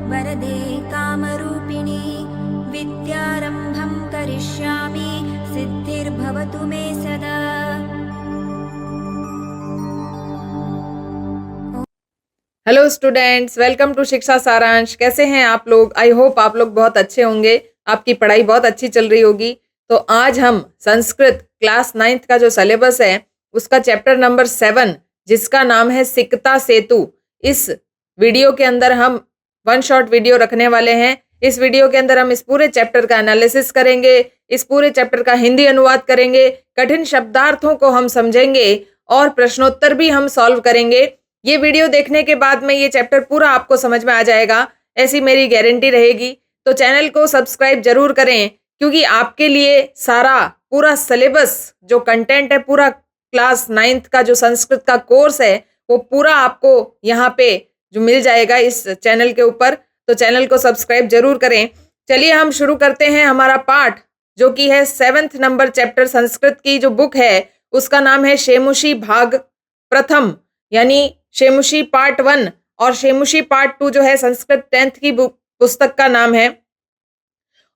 वरदे कामरूपिणी विद्यारम्भं करिष्यामि सिद्धिर्भवतु मे सदा। हेलो स्टूडेंट्स, वेलकम टू शिक्षा सारांश। कैसे हैं आप लोग? आई होप आप लोग बहुत अच्छे होंगे, आपकी पढ़ाई बहुत अच्छी चल रही होगी। तो आज हम संस्कृत क्लास 9th का जो सिलेबस है उसका चैप्टर नंबर 7 जिसका नाम है सिकता सेतु, इस वीडियो के अंदर हम वन शॉट वीडियो रखने वाले हैं। इस वीडियो के अंदर हम इस पूरे चैप्टर का एनालिसिस करेंगे, इस पूरे चैप्टर का हिंदी अनुवाद करेंगे, कठिन शब्दार्थों को हम समझेंगे और प्रश्नोत्तर भी हम सॉल्व करेंगे। ये वीडियो देखने के बाद में ये चैप्टर पूरा आपको समझ में आ जाएगा, ऐसी मेरी गारंटी रहेगी। तो चैनल को सब्सक्राइब जरूर करें, क्योंकि आपके लिए सारा पूरा सिलेबस जो कंटेंट है, पूरा क्लास 9th का जो संस्कृत का कोर्स है वो पूरा आपको यहाँ पे जो मिल जाएगा इस चैनल के ऊपर। तो चैनल को सब्सक्राइब जरूर करें। चलिए हम शुरू करते हैं हमारा पाठ, जो कि है 7th नंबर चैप्टर संस्कृत की जो बुक है उसका नाम है शेमुषी भाग प्रथम, यानी शेमुषी पार्ट 1 और शेमुषी पार्ट 2 जो है संस्कृत 10th की पुस्तक का नाम है।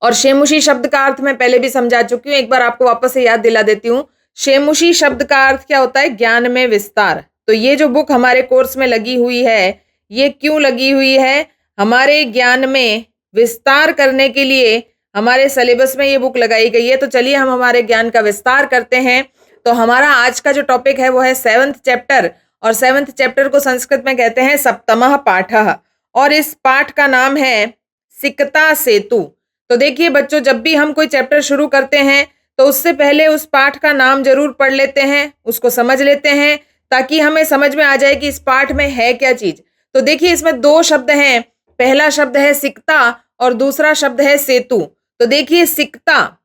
और शेमुषी शब्द का अर्थ मैं पहले भी समझा चुकी हूँ, एक बार आपको वापस से याद दिला देती हूँ। शेमुषी शब्द का अर्थ क्या होता है? ज्ञान में विस्तार। तो ये जो बुक हमारे कोर्स में लगी हुई है, ये क्यों लगी हुई है? हमारे ज्ञान में विस्तार करने के लिए हमारे सिलेबस में ये बुक लगाई गई है। तो चलिए हम हमारे ज्ञान का विस्तार करते हैं। तो हमारा आज का जो टॉपिक है वो है 7th चैप्टर, और 7th चैप्टर को संस्कृत में कहते हैं सप्तमः पाठः, और इस पाठ का नाम है सिकता सेतु। तो देखिए बच्चों, जब भी हम कोई चैप्टर शुरू करते हैं तो उससे पहले उस पाठ का नाम जरूर पढ़ लेते हैं, उसको समझ लेते हैं, ताकि हमें समझ में आ जाए कि इस पाठ में है क्या चीज। तो देखिए इसमें दो शब्द हैं, पहला शब्द है सिकता और दूसरा शब्द है सेतु। तो देखिए सिकता,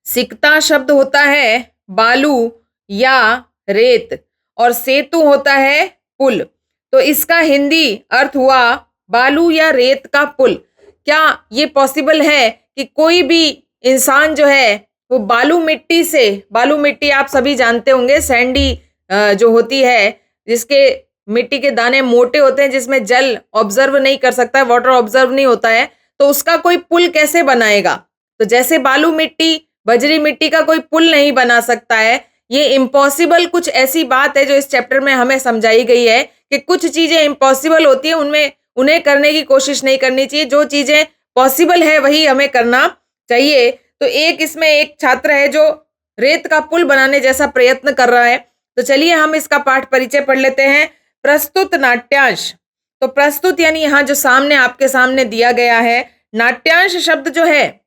सिकता शब्द होता है बालू या रेत, और सेतु होता है पुल। तो इसका हिंदी अर्थ हुआ बालू या रेत का पुल। क्या ये पॉसिबल है कि कोई भी इंसान जो है वो बालू मिट्टी आप सभी जानते होंगे, सैंडी जो होती है, जिसके मिट्टी के दाने मोटे होते हैं, जिसमें जल ऑब्जर्व नहीं कर सकता है, वाटर ऑब्जर्व नहीं होता है, तो उसका कोई पुल कैसे बनाएगा? तो जैसे बालू मिट्टी, बजरी मिट्टी का कोई पुल नहीं बना सकता है, ये इम्पॉसिबल कुछ ऐसी बात है जो इस चैप्टर में हमें समझाई गई है कि कुछ चीजें इम्पॉसिबल होती है, उनमें उन्हें करने की कोशिश नहीं करनी चाहिए। जो चीजें पॉसिबल है वही हमें करना चाहिए। तो इसमें एक छात्र है जो रेत का पुल बनाने जैसा प्रयत्न कर रहा है। तो चलिए हम इसका पाठ परिचय पढ़ लेते हैं। प्रस्तुत नाट्यांश। तो प्रस्तुत यानी यहाँ जो सामने आपके सामने दिया गया है, नाट्यांश शब्द जो है,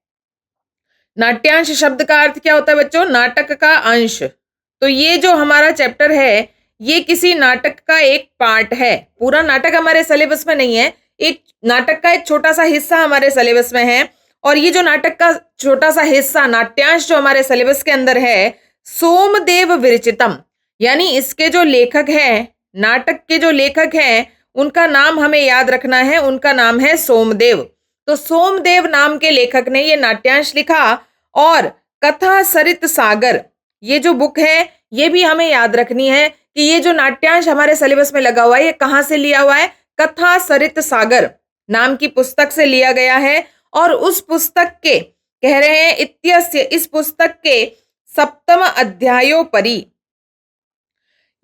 नाट्यांश शब्द का अर्थ क्या होता है बच्चों? नाटक का अंश। तो ये जो हमारा चैप्टर है ये किसी नाटक का एक पार्ट है। पूरा नाटक हमारे सिलेबस में नहीं है, एक नाटक का एक छोटा सा हिस्सा हमारे सिलेबस में है। और ये जो नाटक का छोटा सा हिस्सा, नाट्यांश जो हमारे सिलेबस के अंदर है, सोमदेव विरचितम, यानी इसके जो लेखक हैं, नाटक के जो लेखक हैं, उनका नाम हमें याद रखना है, उनका नाम है सोमदेव। तो सोमदेव नाम के लेखक ने ये नाट्यांश लिखा। और कथा सरित सागर, ये जो बुक है ये भी हमें याद रखनी है कि ये जो नाट्यांश हमारे सिलेबस में लगा हुआ है ये कहाँ से लिया हुआ है? कथा सरित सागर नाम की पुस्तक से लिया गया है। और उस पुस्तक के कह रहे हैं इत्यस्य, इस पुस्तक के सप्तम अध्यायोपरि,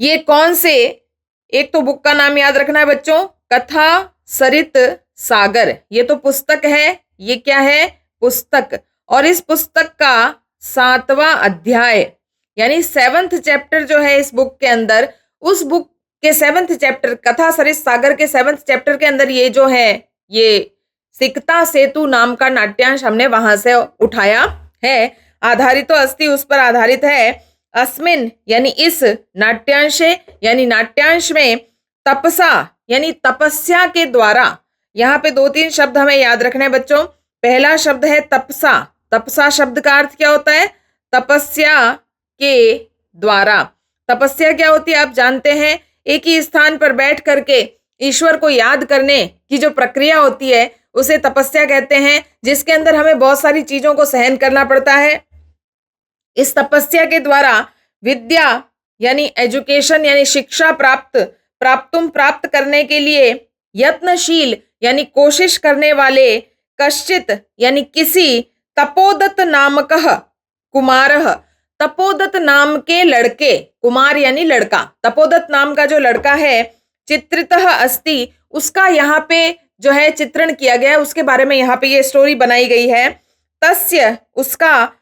ये कौन से, एक तो बुक का नाम याद रखना है बच्चों, कथा सरित सागर, ये तो पुस्तक है, ये क्या है? पुस्तक। और इस पुस्तक का 7वां अध्याय यानी 7th चैप्टर जो है इस बुक के अंदर, उस बुक के 7th चैप्टर, कथा सरित सागर के 7th चैप्टर के अंदर ये जो है, ये सिकता सेतु नाम का नाट्यांश हमने वहां से उठाया है। आधारित तो अस्ति, उस पर आधारित है। अस्मिन यानी इस नाट्यांशे, यानी नाट्यांश में, तपसा यानी तपस्या के द्वारा, यहाँ पे 2-3 शब्द हमें याद रखने हैं बच्चों। पहला शब्द है तपसा। तपसा शब्द का अर्थ क्या होता है? तपस्या के द्वारा। तपस्या क्या होती है आप जानते हैं, एक ही स्थान पर बैठ करके ईश्वर को याद करने की जो प्रक्रिया होती है उसे तपस्या कहते हैं, जिसके अंदर हमें बहुत सारी चीजों को सहन करना पड़ता है। इस तपस्या के द्वारा विद्या यानी एजुकेशन यानी शिक्षा प्राप्त करने के लिए यत्नशील यानी कोशिश करने वाले, कश्चित यानी किसी, तपोदत्त नामकः कुमारः, तपोदत्त नाम के लड़के, कुमार यानी लड़का, तपोदत्त नाम का जो लड़का है, चित्रितः अस्ति, उसका यहाँ पे जो है चित्रण किया गया है, उसके बारे में यहाँ पे ये स्टोरी बनाई गई है। तस्य, उसका,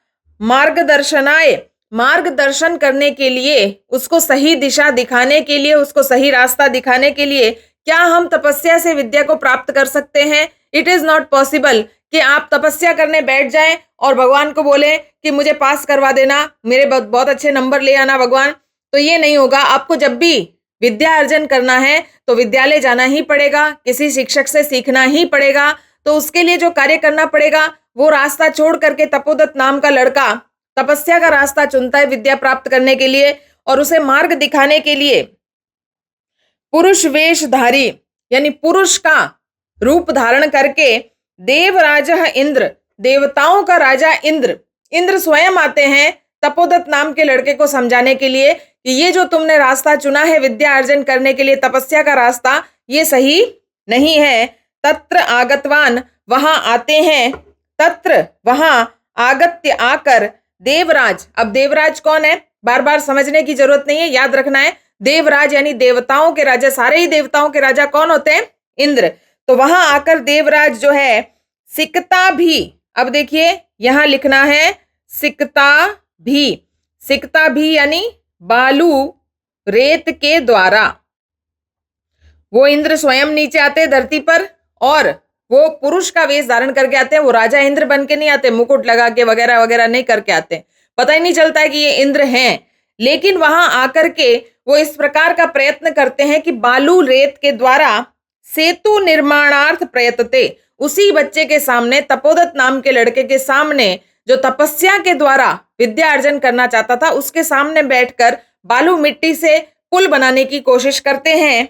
मार्गदर्शनाय, मार्गदर्शन करने के लिए, उसको सही दिशा दिखाने के लिए, उसको सही रास्ता दिखाने के लिए, क्या हम तपस्या से विद्या को प्राप्त कर सकते हैं? इट इज नॉट पॉसिबल कि आप तपस्या करने बैठ जाएं और भगवान को बोले कि मुझे पास करवा देना, मेरे बहुत अच्छे नंबर ले आना भगवान, तो ये नहीं होगा। आपको जब भी विद्या अर्जन करना है तो विद्यालय जाना ही पड़ेगा, किसी शिक्षक से सीखना ही पड़ेगा। तो उसके लिए जो कार्य करना पड़ेगा वो रास्ता छोड़ करके तपोदत्त नाम का लड़का तपस्या का रास्ता चुनता है विद्या प्राप्त करने के लिए, और उसे मार्ग दिखाने के लिए पुरुष वेशधारी यानी पुरुष का रूप धारण करके देवराज इंद्र, देवताओं का राजा इंद्र, इंद्र स्वयं आते हैं तपोदत्त नाम के लड़के को समझाने के लिए कि ये जो तुमने रास्ता चुना है विद्या अर्जन करने के लिए, तपस्या का रास्ता, ये सही नहीं है। तत्र आगतवान, वहां आते हैं, तत्र वहां, आगत्य आकर, देवराज, अब देवराज कौन है बार बार समझने की जरूरत नहीं है, याद रखना है, देवराज यानी देवताओं के राजा, सारे ही देवताओं के राजा कौन होते हैं? इंद्र। तो वहां आकर देवराज जो है सिकता भी, अब देखिए यहां लिखना है सिकता भी, सिकता भी यानी बालू रेत के द्वारा, वो इंद्र स्वयं नीचे आते हैं धरती पर और वो पुरुष का वेश धारण करके आते हैं। वो राजा इंद्र बन के नहीं आते, मुकुट लगा के वगैरह वगैरह नहीं करके आते, पता ही नहीं चलता है कि ये इंद्र हैं। लेकिन वहां आकर के वो इस प्रकार का प्रयत्न करते हैं कि बालू रेत के द्वारा सेतु निर्माणार्थ प्रयतते, उसी बच्चे के सामने, तपोदत्त नाम के लड़के के सामने, जो तपस्या के द्वारा विद्या अर्जन करना चाहता था, उसके सामने बैठकर बालू मिट्टी से पुल बनाने की कोशिश करते हैं।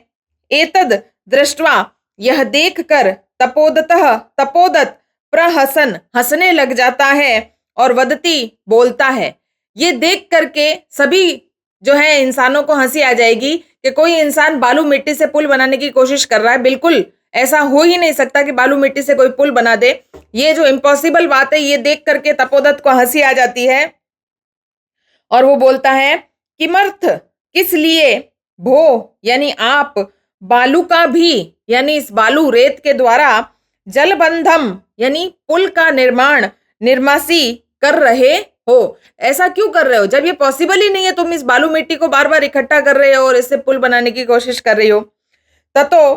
एतद दृष्ट्वा, यह देखकर, तपोदतः, तपोदत्त प्रहसन, हंसने लग जाता है, और वदती, बोलता है। ये देख करके सभी जो है इंसानों को हंसी आ जाएगी कि कोई इंसान बालू मिट्टी से पुल बनाने की कोशिश कर रहा है। बिल्कुल ऐसा हो ही नहीं सकता कि बालू मिट्टी से कोई पुल बना दे, ये जो इम्पॉसिबल बात है, ये देख करके तपोदत्त को हंसी आ जाती है और वो बोलता है, किमर्थ, किस लिए, भो यानी आप, बालू का भी यानी इस बालू रेत के द्वारा, जलबंधम यानी पुल का निर्माण, निर्मासी कर रहे हो। ऐसा क्यों कर रहे हो जब ये पॉसिबल ही नहीं है? तुम इस बालू मिट्टी को बार बार इकट्ठा कर रहे हो और इससे पुल बनाने की कोशिश कर रही हो। ततो,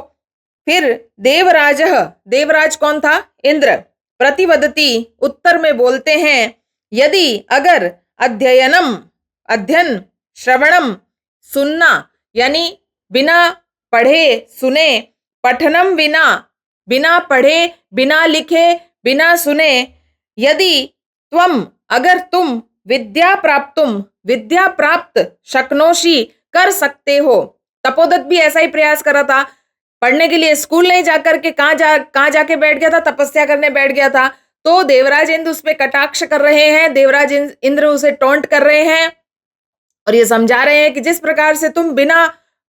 फिर देवराज, देवराज कौन था? इंद्र। प्रतिवदती, उत्तर में बोलते हैं, यदि, अगर, अध्ययनम, अध्ययन, श्रवणम, सुनना यानी बिना पढ़े सुने, पठनम बिना, बिना पढ़े, बिना लिखे, बिना सुने, यदि त्वम, अगर तुम, विद्या प्राप्तुम, विद्या प्राप्त, शक्नोषि, कर सकते हो। तपोदत्त भी ऐसा ही प्रयास कर रहा था, पढ़ने के लिए स्कूल नहीं जाकर के कहाँ जाके बैठ गया था, तपस्या करने बैठ गया था। तो देवराज इंद्र उस पर कटाक्ष कर रहे हैं, देवराज इंद्र उसे टोंट कर रहे हैं और ये समझा रहे हैं कि जिस प्रकार से तुम बिना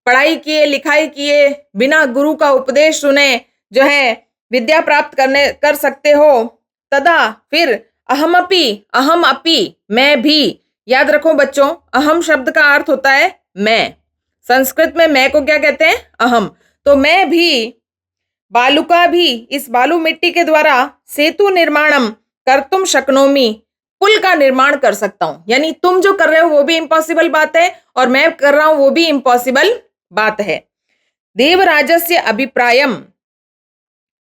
पढ़ाई किए, लिखाई किए, बिना गुरु का उपदेश सुने जो है विद्या प्राप्त कर सकते हो, तदा, फिर, अहमपि, अहम अपि, मैं भी। याद रखो बच्चों, अहम शब्द का अर्थ होता है मैं। संस्कृत में मैं को क्या कहते हैं? अहम। तो मैं भी, बालुका भी, इस बालू मिट्टी के द्वारा, सेतु निर्माणम कर्तुम शक्नोमि, पुल का निर्माण कर सकता हूं। यानी तुम जो कर रहे हो वो भी इम्पॉसिबल बात है और मैं कर रहा हूं वो भी इम्पॉसिबल बात है। देवराजस्य अभिप्रायम,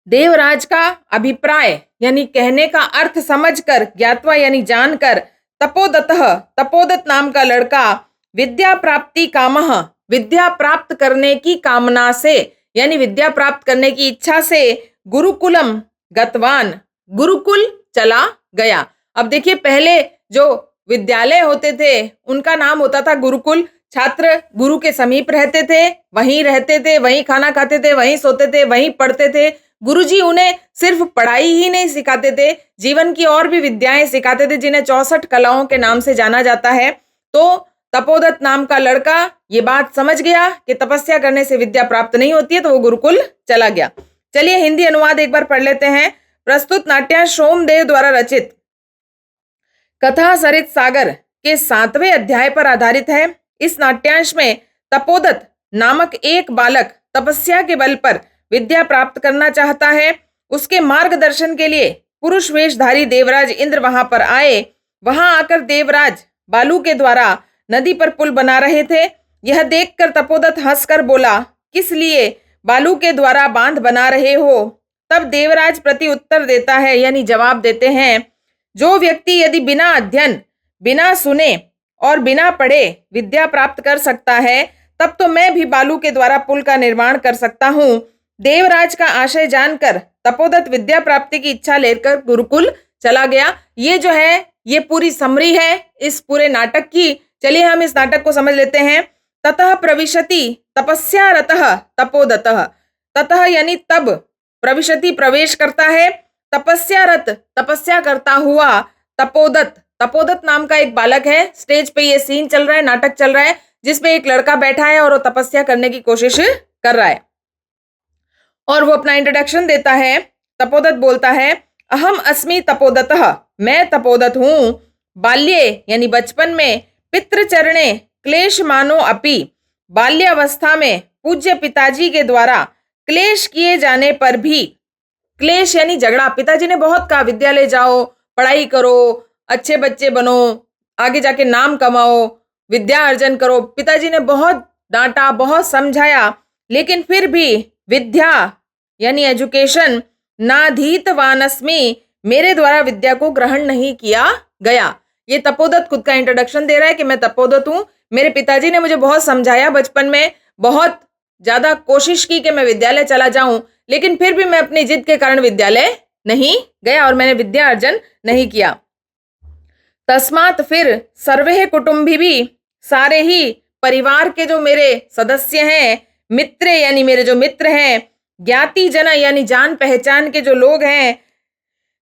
देवराज का अभिप्राय यानी कहने का अर्थ समझकर, ज्ञात्वा यानी जानकर, तपोदत्तः, तपोदत्त नाम का लड़का, विद्या प्राप्ति कामः, विद्या प्राप्त करने की कामना से यानी विद्या प्राप्त करने की इच्छा से, गुरुकुलम गतवान, गुरुकुल चला गया। अब देखिए, पहले जो विद्यालय होते थे उनका नाम होता था गुरुकुल। छात्र गुरु के समीप रहते थे, वहीं खाना खाते थे, वहीं सोते थे, वहीं पढ़ते थे। गुरुजी उन्हें सिर्फ पढ़ाई ही नहीं सिखाते थे, जीवन की और भी विद्याएं सिखाते थे, जिन्हें 64 कलाओं के नाम से जाना जाता है। तो तपोदत्त नाम का लड़का ये बात समझ गया कि तपस्या करने से विद्या प्राप्त नहीं होती है, तो वो गुरुकुल चला गया। चलिए हिंदी अनुवाद एक बार पढ़ लेते हैं। प्रस्तुत नाट्यांश सोमदेव द्वारा रचित कथा सरित सागर के 7वें अध्याय पर आधारित है। इस नाट्यांश में तपोदत नामक एक बालक तपस्या के बल पर विद्या प्राप्त करना चाहता है। उसके मार्गदर्शन के लिए पुरुष वेशधारी देवराज इंद्र वहां पर आए। वहां आकर देवराज बालू के द्वारा नदी पर पुल बना रहे थे। यह देखकर तपोदत हंसकर बोला, किस लिए बालू के द्वारा बांध बना रहे हो? तब देवराज प्रति उत्तर देता है, यानी जवाब देते हैं, जो व्यक्ति यदि बिना अध्ययन, बिना सुने और बिना पढ़े विद्या प्राप्त कर सकता है, तब तो मैं भी बालू के द्वारा पुल का निर्माण कर सकता हूँ। देवराज का आशय जानकर तपोदत विद्या प्राप्ति की इच्छा लेकर गुरुकुल चला गया। ये जो है ये पूरी समरी है इस पूरे नाटक की। चलिए हम इस नाटक को समझ लेते हैं। ततः प्रविशति तपस्यारतः तपोदतः, ततः यानी तब, प्रविशति प्रवेश करता है, तपस्यारत तपस्या करता हुआ तपोदत, तपोदत नाम का एक बालक है। स्टेज पे ये सीन चल रहा है, नाटक चल रहा है, जिसमें एक लड़का बैठा है और वो तपस्या करने की कोशिश कर रहा है और वो अपना इंट्रोडक्शन देता है। तपोदत बोलता है, अहम अस्मि तपोदतः, मैं तपोदत हूँ। बाल्ये यानी बचपन में, पितृचरणे क्लेश मानो अपि, बाल्यावस्था में पूज्य पिताजी के द्वारा क्लेश किए जाने पर भी, क्लेश यानी झगड़ा, पिताजी ने बहुत कहा विद्यालय जाओ, पढ़ाई करो, अच्छे बच्चे बनो, आगे जाके नाम कमाओ, विद्या अर्जन करो। पिताजी ने बहुत डांटा, बहुत समझाया, लेकिन फिर भी विद्या यानी एजुकेशन नाधीतवानस्मि, मेरे द्वारा विद्या को ग्रहण नहीं किया गया। ये तपोदत खुद का इंट्रोडक्शन दे रहा है कि मैं तपोदत हूँ। मेरे पिताजी ने मुझे बहुत समझाया बचपन में, बहुत ज्यादा कोशिश की कि मैं विद्यालय चला जाऊं, लेकिन फिर भी मैं अपनी जिद के कारण विद्यालय नहीं गया और मैंने विद्या अर्जन नहीं किया। तस्मात फिर सर्वे कुटुंबी भी, सारे ही परिवार के जो मेरे सदस्य हैं, मित्र यानी मेरे जो मित्र हैं, ज्ञाति जन यानी जान पहचान के जो लोग हैं,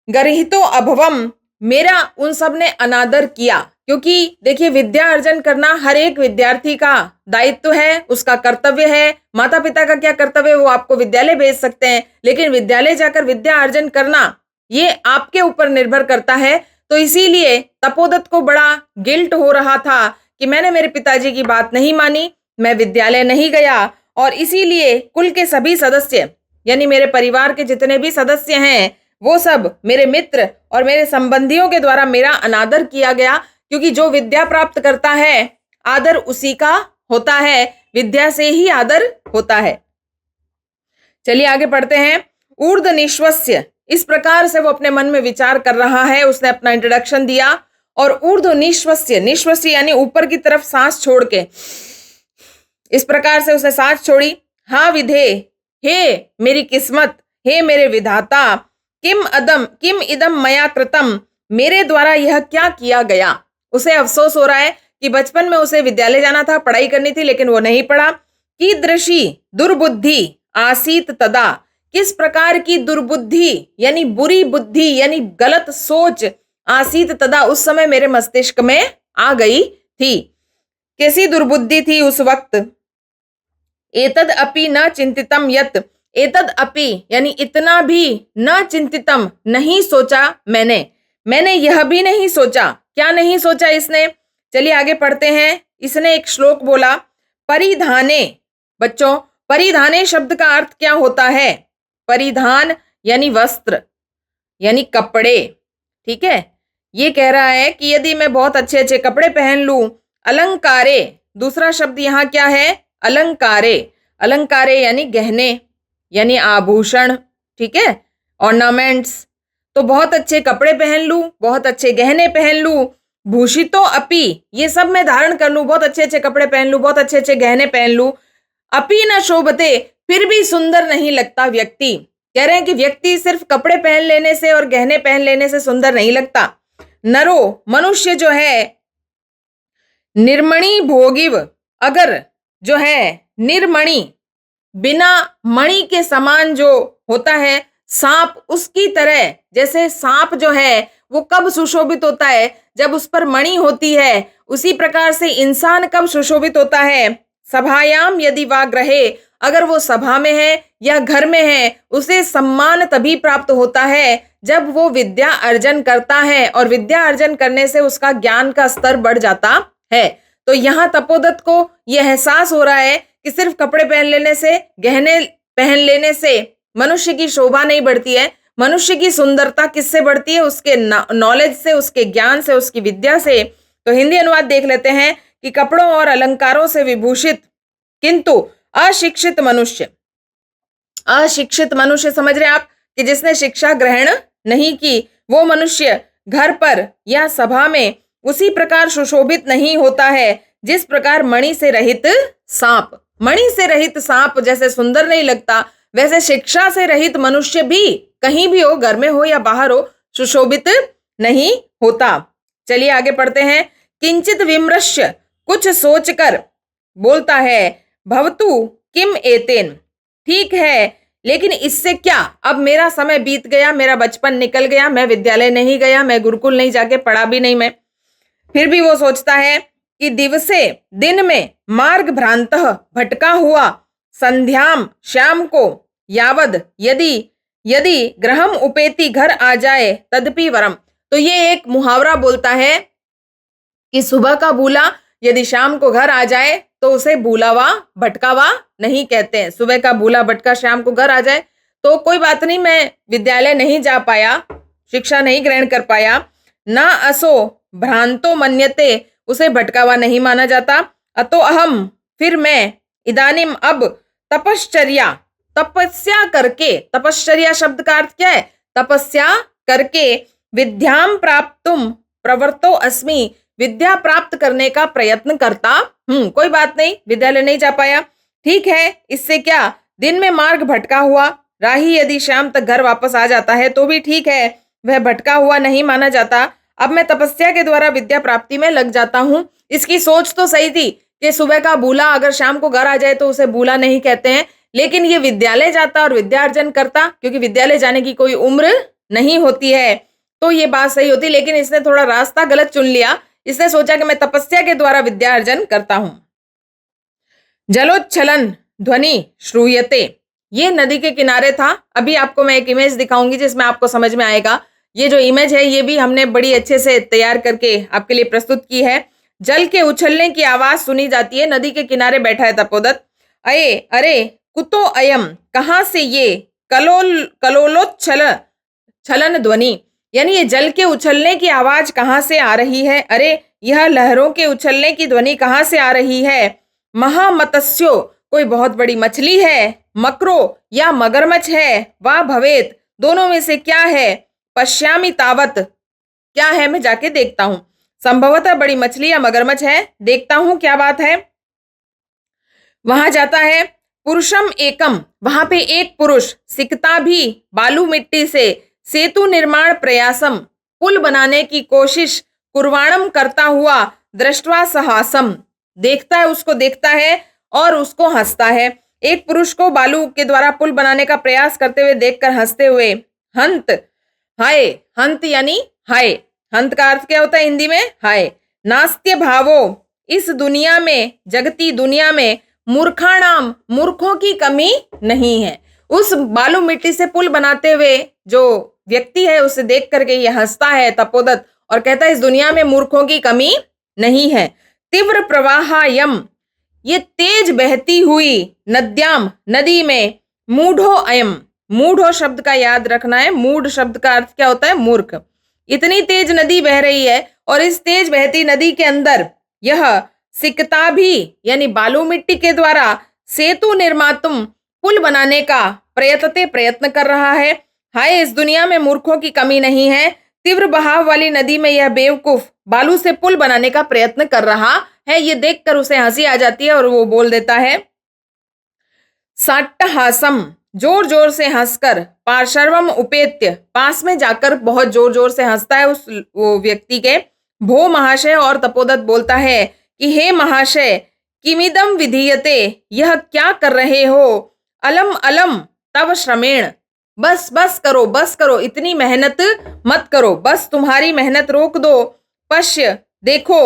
गर्हितो अभवम, मेरा उन सब ने अनादर किया। क्योंकि देखिए विद्या अर्जन करना हर एक विद्यार्थी का दायित्व है, उसका कर्तव्य है। माता पिता का क्या कर्तव्य है, वो आपको विद्यालय भेज सकते हैं, लेकिन विद्यालय जाकर विद्या अर्जन करना ये आपके ऊपर निर्भर करता है। तो इसीलिए तपोदत को बड़ा गिल्ट हो रहा था कि मैंने मेरे पिताजी की बात नहीं मानी, मैं विद्यालय नहीं गया, और इसीलिए कुल के सभी सदस्य यानी मेरे परिवार के जितने भी सदस्य हैं, वो सब मेरे मित्र और मेरे संबंधियों के द्वारा मेरा अनादर किया गया। क्योंकि जो विद्या प्राप्त करता है आदर उसी का होता है, विद्या से ही आदर होता है। चलिए आगे पढ़ते हैं। ऊर्ध्व निश्वस्य, इस प्रकार से वो अपने मन में विचार कर रहा है। उसने अपना इंट्रोडक्शन दिया और ऊर्ध्व निश्वस्य, निश्वस्य यानी ऊपर की तरफ सांस छोड़ के, इस प्रकार से उसने सांस छोड़ी। हा विधे, हे मेरी किस्मत, हे मेरे विधाता, किम इदम मया कृतम, मेरे द्वारा यह क्या किया गया। उसे अफसोस हो रहा है कि बचपन में उसे विद्यालय जाना था, पढ़ाई करनी थी, लेकिन वो नहीं पढ़ा। कीदृशी दुर्बुद्धि आसीत तदा, किस प्रकार की दुर्बुद्धि यानी बुरी बुद्धि यानी गलत सोच, आसीत तदा उस समय मेरे मस्तिष्क में आ गई थी। कैसी दुर्बुद्धि थी उस वक्त। एतद अपि न चिंतितम यत, एतद अपि यानी इतना भी, न चिंतितम नहीं सोचा मैंने यह भी नहीं सोचा। क्या नहीं सोचा इसने? चलिए आगे पढ़ते हैं। इसने एक श्लोक बोला, परिधाने। बच्चों परिधाने शब्द का अर्थ क्या होता है? परिधान यानी वस्त्र यानी कपड़े, ठीक है। ये कह रहा है कि यदि मैं बहुत अच्छे अच्छे कपड़े पहन लूं। अलंकारे, दूसरा शब्द यहाँ क्या है? अलंकारे, अलंकारे यानी गहने यानी आभूषण, ठीक है, ऑर्नामेंट्स। तो बहुत अच्छे कपड़े पहन लूं, बहुत अच्छे गहने पहन लूं। भूषितो अपि, ये सब मैं धारण कर लूं, बहुत अच्छे अच्छे कपड़े पहन लूं, बहुत अच्छे अच्छे गहने पहन लूं। अपि न शोभते, फिर भी सुंदर नहीं लगता व्यक्ति। कह रहे हैं कि व्यक्ति सिर्फ कपड़े पहन लेने से और गहने पहन लेने से सुंदर नहीं लगता। नरो, मनुष्य जो है, निर्मणि भोगिव, अगर जो है निर्मणि, बिना मणि के समान जो होता है, सांप उसकी तरह, जैसे सांप जो है वो कब सुशोभित होता है? जब उस पर मणि होती है। उसी प्रकार से इंसान कब सुशोभित होता है? सभायाम यदि वा ग्रहे, अगर वो सभा में है या घर में है, उसे सम्मान तभी प्राप्त होता है जब वो विद्या अर्जन करता है, और विद्या अर्जन करने से उसका ज्ञान का स्तर बढ़ जाता है। तो यहाँ तपोदत्त को यह एहसास हो रहा है कि सिर्फ कपड़े पहन लेने से, गहने पहन लेने से मनुष्य की शोभा नहीं बढ़ती है। मनुष्य की सुंदरता किससे बढ़ती है? उसके नॉलेज से, उसके ज्ञान से, उसकी विद्या से। तो हिंदी अनुवाद देख लेते हैं कि कपड़ों और अलंकारों से विभूषित किंतु अशिक्षित मनुष्य, अशिक्षित मनुष्य समझ रहे आप, कि जिसने शिक्षा ग्रहण नहीं की, वो मनुष्य घर पर या सभा में उसी प्रकार सुशोभित नहीं होता है जिस प्रकार मणि से रहित सांप, मणि से रहित सांप जैसे सुंदर नहीं लगता, वैसे शिक्षा से रहित मनुष्य भी कहीं भी हो, घर में हो या बाहर हो, सुशोभित नहीं होता। चलिए आगे पढ़ते हैं। किंचित विमृश्य, कुछ सोचकर बोलता है, भवतु किम एतेन, ठीक है लेकिन इससे क्या, अब मेरा समय बीत गया, मेरा बचपन निकल गया, मैं विद्यालय नहीं गया, मैं गुरुकुल नहीं जाके पढ़ा भी नहीं मैं। फिर भी वो सोचता है कि दिवसे, दिन में, मार्ग भ्रांतः, भटका हुआ, संध्याम, शाम को, यावद, यदि ग्रहम उपेति, घर आ जाए, तदपि वरम। तो ये एक मुहावरा बोलता है कि सुबह का बूला यदि शाम को घर आ जाए तो उसे बूलावा भटकावा नहीं कहते हैं। सुबह का बूला भटका शाम को घर आ जाए तो कोई बात नहीं, मैं विद्यालय नहीं जा पाया, शिक्षा नहीं ग्रहण कर पाया, ना असो भ्रांतो मन्यते, उसे भटकावा नहीं माना जाता। अतो अहम, फिर मैं, इदानीम, अब, तपश्चर्या, तपस्या करके, तपश्चर्या शब्द का अर्थ क्या है? तपस्या करके, विद्याम प्राप्तुम प्रवृत्तो अस्मि, विद्या प्राप्त करने का प्रयत्न करता हूं। कोई बात नहीं, विद्यालय नहीं जा पाया, ठीक है, इससे क्या, दिन में मार्ग भटका हुआ, राही यदि शाम तक घर वापस आ जाता है तो भी ठीक है, वह भटका हुआ नहीं माना जाता। अब मैं तपस्या के द्वारा विद्या प्राप्ति में लग जाता हूं। इसकी सोच तो सही थी कि सुबह का बूला अगर शाम को घर आ जाए तो उसे बूला नहीं कहते हैं, लेकिन ये विद्यालय जाता और विद्या अर्जन करता, क्योंकि विद्यालय जाने की कोई उम्र नहीं होती है, तो ये बात सही होती, लेकिन इसने थोड़ा रास्ता गलत चुन लिया। इसने सोचा कि मैं तपस्या के द्वारा विद्या अर्जन करता हूं। जलोच्छलन ध्वनि श्रूयते, ये नदी के किनारे था। अभी आपको मैं एक इमेज दिखाऊंगी जिसमें आपको समझ में आएगा। ये जो इमेज है ये भी हमने बड़ी अच्छे से तैयार करके आपके लिए प्रस्तुत की है। जल के उछलने की आवाज सुनी जाती है। नदी के किनारे बैठा है तपोदत्त। अये, अरे, कुतो अयम, कहां से ये, कलोलोच्छल छलन ध्वनि, यानी ये जल के उछलने की आवाज कहां से आ रही है? अरे, यह लहरों के उछलने की ध्वनि कहां से आ रही है? महामत्स्यो, कोई बहुत बड़ी मछली है, मकरो या मगरमच्छ है, वा भवेत, दोनों में से क्या है? पश्यामि तावत, क्या है मैं जाके देखता हूं। संभवतः बड़ी मछली या मगरमच्छ है, देखता हूं क्या बात है। वहां जाता है। पुरुषम एकम, वहां पे एक पुरुष, सिकता भी बालू मिट्टी से, सेतु निर्माण प्रयासम, पुल बनाने की कोशिश, कुर्वाणम करता हुआ, दृष्टवा सहासम, देखता है, उसको देखता है और उसको हंसता है। एक पुरुष को बालू के द्वारा पुल बनाने का प्रयास करते हुए देखकर हंसते हुए, हंत, हाय, हंत यानी हाय, हंत का अर्थ क्या होता है हिंदी में? हाय। नास्त्य भावो, इस दुनिया में, जगती दुनिया में, मूर्खाणाम, मूर्खों की कमी नहीं है। उस बालू मिट्टी से पुल बनाते हुए जो व्यक्ति है उसे देख करके ये हंसता है तपोदत्त और कहता है इस दुनिया में मूर्खों की कमी नहीं है। तीव्र प्रवाहायम, ये तेज बहती हुई, नद्याम, नदी में, मूढ़ो अयम, मूढ़ो शब्द का याद रखना है, मूढ़ शब्द का अर्थ क्या होता है? मूर्ख। इतनी तेज नदी बह रही है और इस तेज बहती नदी के अंदर यह सिकता भी यानी बालू मिट्टी के द्वारा सेतु निर्मातुम, पुल बनाने का प्रयत्न कर रहा है। हाय, इस दुनिया में मूर्खों की कमी नहीं है। तीव्र बहाव वाली नदी में यह बेवकूफ बालू से पुल बनाने का प्रयत्न कर रहा है। ये देखकर उसे हंसी आ जाती है और वो बोल देता है, साट्टहासम, जोर जोर से हंसकर, पार्श्वम उपेत्य, पास में जाकर बहुत जोर जोर से हंसता है उस वो व्यक्ति के। भो महाशय, और तपोदत्त बोलता है कि हे महाशय, किमिदम विधीयते, यह क्या कर रहे हो? अलम अलम तव श्रमेण, बस बस करो, बस करो, इतनी मेहनत मत करो, बस तुम्हारी मेहनत रोक दो। पश्य, देखो।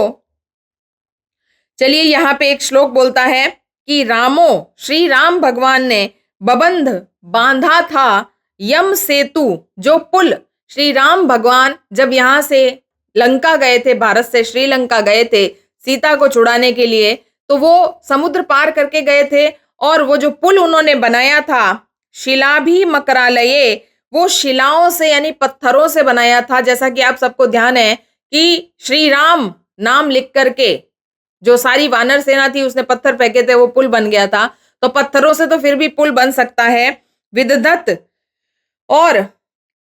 चलिए यहाँ पे एक श्लोक बोलता है, कि रामो श्री राम भगवान ने बबंध बांधा था यम सेतु, जो पुल श्री राम भगवान जब यहाँ से लंका गए थे, भारत से श्रीलंका गए थे सीता को छुड़ाने के लिए, तो वो समुद्र पार करके गए थे और वो जो पुल उन्होंने बनाया था शिलाभि मकरालये, वो शिलाओं से यानी पत्थरों से बनाया था। जैसा कि आप सबको ध्यान है कि श्री राम नाम लिख करके जो सारी वानर सेना थी उसने पत्थर फेंके थे, वो पुल बन गया था। तो पत्थरों से तो फिर भी पुल बन सकता है। विदधत, और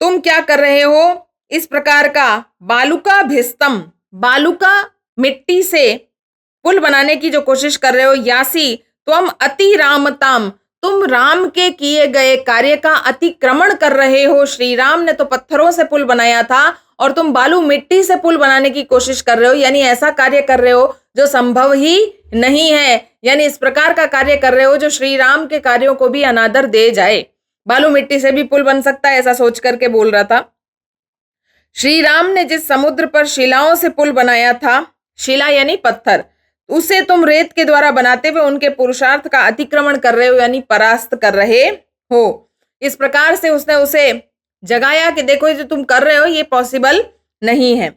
तुम क्या कर रहे हो, इस प्रकार का बालुका भिस्तम, बालुका मिट्टी से पुल बनाने की जो कोशिश कर रहे हो। यासी त्वम अति रामताम, तुम राम के किए गए कार्य का अतिक्रमण कर रहे हो। श्री राम ने तो पत्थरों से पुल बनाया था और तुम बालू मिट्टी से पुल बनाने की कोशिश कर रहे हो, यानी ऐसा कार्य कर रहे हो जो संभव ही नहीं है, यानी इस प्रकार का कार्य कर रहे हो जो श्री राम के कार्यों को भी अनादर दे जाए। बालू मिट्टी से भी पुल बन सकता है, ऐसा सोच करके बोल रहा था। श्री राम ने जिस समुद्र पर शिलाओं से पुल बनाया था, शिला यानी पत्थर, उसे तुम रेत के द्वारा बनाते हुए उनके पुरुषार्थ का अतिक्रमण कर रहे हो, यानी परास्त कर रहे हो। इस प्रकार से उसने उसे जगाया कि देखो ये जो तुम कर रहे हो ये पॉसिबल नहीं है।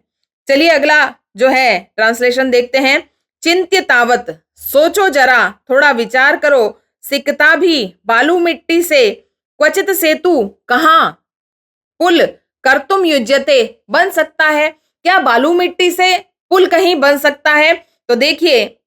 चलिए अगला जो है ट्रांसलेशन देखते हैं। चिंत्य तावत, सोचो जरा, थोड़ा विचार करो। सिकता भी, बालू मिट्टी से। क्वचित सेतु, कहाँ, पुल। कर्तुम युज्यते, बन सकता है। क्या बालू मिट्टी से पुल कहीं बन सकता है? तो देखिए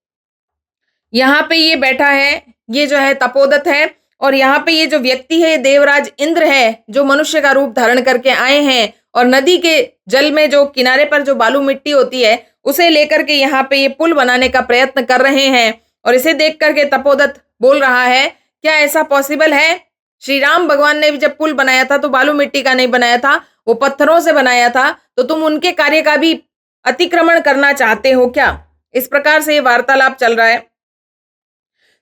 यहाँ पे ये बैठा है, ये जो है तपोदत है, और यहाँ पे ये जो व्यक्ति है देवराज इंद्र है, जो मनुष्य का रूप धारण करके आए हैं और नदी के जल में जो किनारे पर जो बालू मिट्टी होती है उसे लेकर के यहाँ पे ये पुल बनाने का प्रयत्न कर रहे हैं। और इसे देख करके तपोदत बोल रहा है क्या ऐसा पॉसिबल है? श्री राम भगवान ने भी जब पुल बनाया था तो बालू मिट्टी का नहीं बनाया था, वो पत्थरों से बनाया था, तो तुम उनके कार्य का भी अतिक्रमण करना चाहते हो क्या? इस प्रकार से ये वार्तालाप चल रहा है।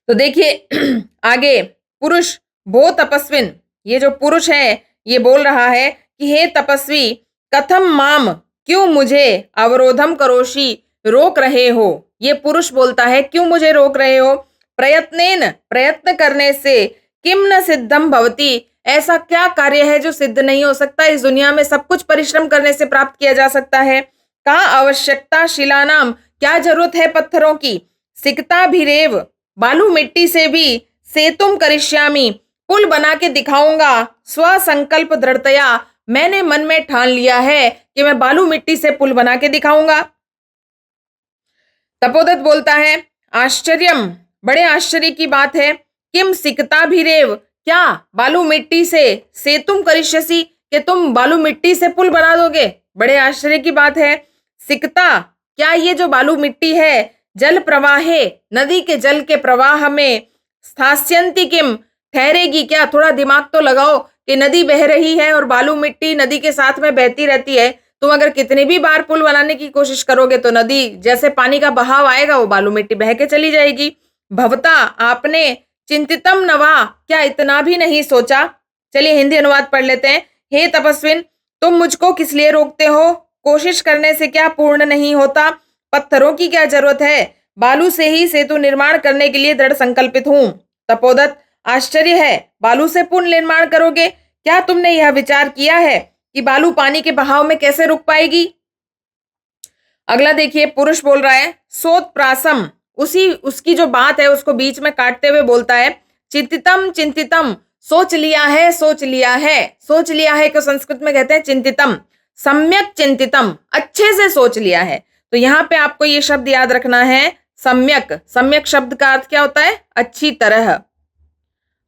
तो देखिए आगे, पुरुष भो तपस्विन, ये जो पुरुष है ये बोल रहा है कि हे तपस्वी, कथम माम, क्यों मुझे, अवरोधम करोषि, रोक रहे हो। ये पुरुष बोलता है क्यों मुझे रोक रहे हो। प्रयत्नेन, प्रयत्न करने से, किम न सिद्धम भवति, ऐसा क्या कार्य है जो सिद्ध नहीं हो सकता। इस दुनिया में सब कुछ परिश्रम करने से प्राप्त किया जा सकता है। का आवश्यकता शिलानाम, क्या जरूरत है पत्थरों की। सिकता भिरेव, बालू मिट्टी से भी। सेतुम करिष्यामि, पुल बना के दिखाऊंगा। स्वसंकल्प दृढ़तया, मैंने मन में ठान लिया है कि मैं बालू मिट्टी से पुल बना के दिखाऊंगा। तपोदत बोलता है आश्चर्यम, बड़े आश्चर्य की बात है। किम सिकता भिरेव, क्या बालू मिट्टी से। सेतुम करिष्यसि, कि तुम बालू मिट्टी से पुल बना दोगे, बड़े आश्चर्य की बात है। सिकता, क्या ये जो बालू मिट्टी है, जल प्रवाहे, नदी के जल के प्रवाह में। स्थास्यन्ति किम, ठहरेगी क्या। थोड़ा दिमाग तो लगाओ कि नदी बह रही है और बालू मिट्टी नदी के साथ में बहती रहती है। तुम अगर कितनी भी बार पुल बनाने की कोशिश करोगे तो नदी जैसे पानी का बहाव आएगा वो बालू मिट्टी बह के चली जाएगी। भवता, आपने। चिंतितम नवा, क्या इतना भी नहीं सोचा। चलिए हिंदी अनुवाद पढ़ लेते हैं। हे तपस्विन, तुम मुझको किस लिए रोकते हो। कोशिश करने से क्या पूर्ण नहीं होता। पत्थरों की क्या जरूरत है, बालू से ही सेतु निर्माण करने के लिए दृढ़ संकल्पित हूं। तपोदत, आश्चर्य है, बालू से पुल निर्माण करोगे। क्या तुमने यह विचार किया है कि बालू पानी के बहाव में कैसे रुक पाएगी। अगला देखिए, पुरुष बोल रहा है सोत प्रासम, उसकी जो बात है उसको बीच में काटते हुए बोलता है चिंतितम चिंतितम, सोच लिया है, सोच लिया है। सोच लिया है को संस्कृत में कहते हैं चिंतितम। सम्यक चिंतितम, अच्छे से सोच लिया है। तो यहाँ पे आपको ये शब्द याद रखना है सम्यक। सम्यक शब्द का अर्थ क्या होता है, अच्छी तरह,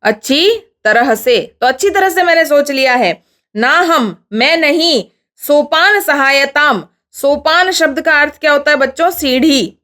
अच्छी तरह से। तो अच्छी तरह से मैंने सोच लिया है। ना हम, मैं नहीं। सोपान सहायताम, सोपान शब्द का अर्थ क्या होता है बच्चों, सीढ़ी।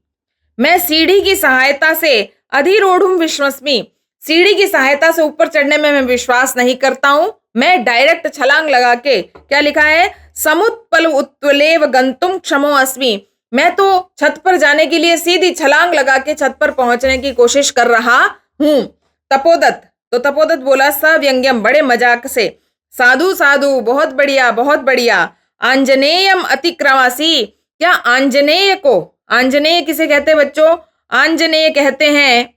मैं सीढ़ी की सहायता से, अधिरूढ़ुम विश्वस्मि, सीढ़ी की सहायता से ऊपर चढ़ने में मैं विश्वास नहीं करता हूं। मैं डायरेक्ट छलांग लगा के, क्या लिखा है, समुत्पल उत्तलेव गंतुम क्षमो अस्मि, मैं तो छत पर जाने के लिए सीधी छलांग लगा के छत पर पहुंचने की कोशिश कर रहा हूं। तपोदत, तो तपोदत बोला सव्यंग्यम, बड़े मजाक से। साधु साधु, बहुत बढ़िया बहुत बढ़िया। आंजनेयम अतिक्रमासी, क्या आंजनेय को, आंजनेय किसे कहते हैं बच्चों, आंजनेय कहते हैं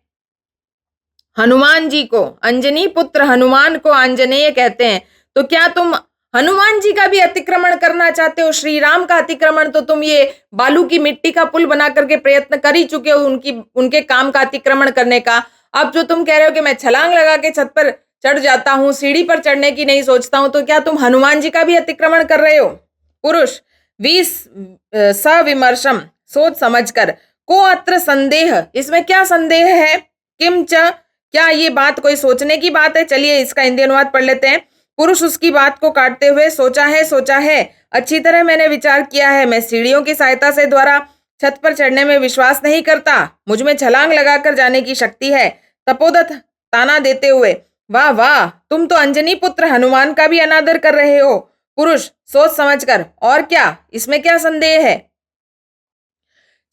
हनुमान जी को, अंजनी पुत्र हनुमान को आंजनेय कहते हैं। तो क्या तुम हनुमान जी का भी अतिक्रमण करना चाहते हो? श्री राम का अतिक्रमण तो तुम ये बालू की मिट्टी का पुल बना करके प्रयत्न कर ही चुके हो उनके काम का अतिक्रमण करने का। अब जो तुम कह रहे हो कि मैं छलांग लगा के छत पर चढ़ जाता हूं, सीढ़ी पर चढ़ने की नहीं सोचता हूं, तो क्या तुम हनुमान जी का भी अतिक्रमण कर रहे हो? पुरुष सविमर्शम, सोच समझकर, को अत्र संदेह, इसमें क्या संदेह है? किम च, क्या ये बात कोई सोचने की बात है? चलिए इसका हिंदी अनुवाद पढ़ लेते हैं। पुरुष उसकी बात को काटते हुए, सोचा है, अच्छी तरह मैंने विचार किया है। मैं सीढ़ियों की सहायता से द्वारा छत पर चढ़ने में विश्वास नहीं करता। मुझ में छलांग लगाकर जाने की शक्ति है। तपोदत्त ताना देते हुए, वाह वाह, तुम तो अंजनी पुत्र हनुमान का भी अनादर कर रहे हो। पुरुष सोच समझकर, और क्या, इसमें क्या संदेह है?